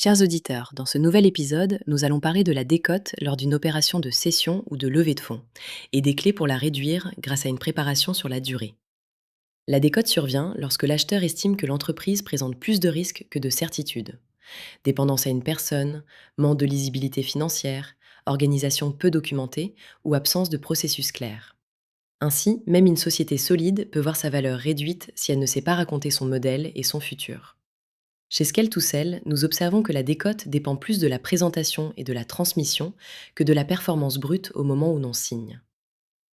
Chers auditeurs, dans ce nouvel épisode, nous allons parler de la décote lors d'une opération de cession ou de levée de fonds, et des clés pour la réduire grâce à une préparation sur la durée. La décote survient lorsque l'acheteur estime que l'entreprise présente plus de risques que de certitudes. Dépendance à une personne, manque de lisibilité financière, organisation peu documentée ou absence de processus clair. Ainsi, même une société solide peut voir sa valeur réduite si elle ne sait pas raconter son modèle et son futur. Chez Skeltoussel, nous observons que la décote dépend plus de la présentation et de la transmission que de la performance brute au moment où l'on signe.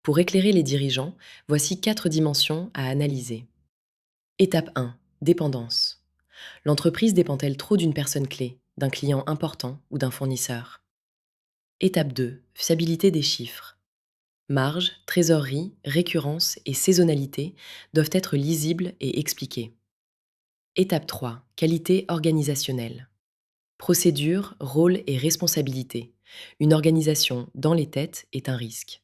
Pour éclairer les dirigeants, voici 4 dimensions à analyser. Étape 1. Dépendance. L'entreprise dépend-elle trop d'une personne clé, d'un client important ou d'un fournisseur? Étape 2. Fiabilité des chiffres. Marge, trésorerie, récurrence et saisonnalité doivent être lisibles et expliquées. Étape 3. Qualité organisationnelle. Procédure, rôle et responsabilité. Une organisation dans les têtes est un risque.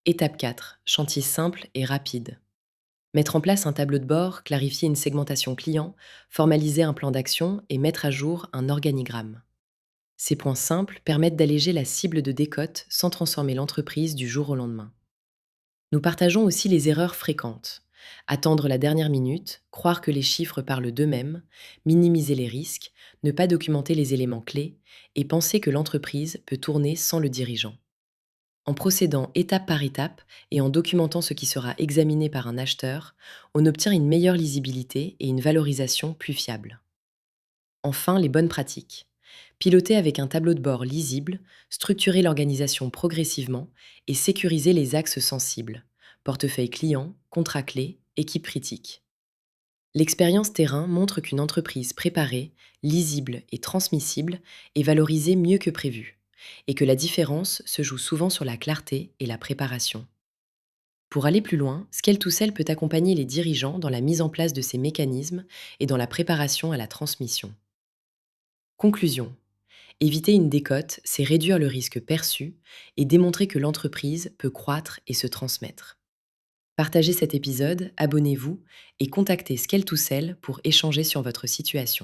Étape 4. Chantier simple et rapide. Mettre en place un tableau de bord, clarifier une segmentation client, formaliser un plan d'action et mettre à jour un organigramme. Ces points simples permettent d'alléger la cible de décote sans transformer l'entreprise du jour au lendemain. Nous partageons aussi les erreurs fréquentes. Attendre la dernière minute, croire que les chiffres parlent d'eux-mêmes, minimiser les risques, ne pas documenter les éléments clés et penser que l'entreprise peut tourner sans le dirigeant. En procédant étape par étape et en documentant ce qui sera examiné par un acheteur, on obtient une meilleure lisibilité et une valorisation plus fiable. Enfin, les bonnes pratiques. Piloter avec un tableau de bord lisible, structurer l'organisation progressivement et sécuriser les axes sensibles. Portefeuille client, contrat clé, équipe critique. L'expérience terrain montre qu'une entreprise préparée, lisible et transmissible est valorisée mieux que prévu, et que la différence se joue souvent sur la clarté et la préparation. Pour aller plus loin, Scale2Sell peut accompagner les dirigeants dans la mise en place de ces mécanismes et dans la préparation à la transmission. Conclusion. Éviter une décote, c'est réduire le risque perçu et démontrer que l'entreprise peut croître et se transmettre. Partagez cet épisode, abonnez-vous et contactez Scale2Sell pour échanger sur votre situation.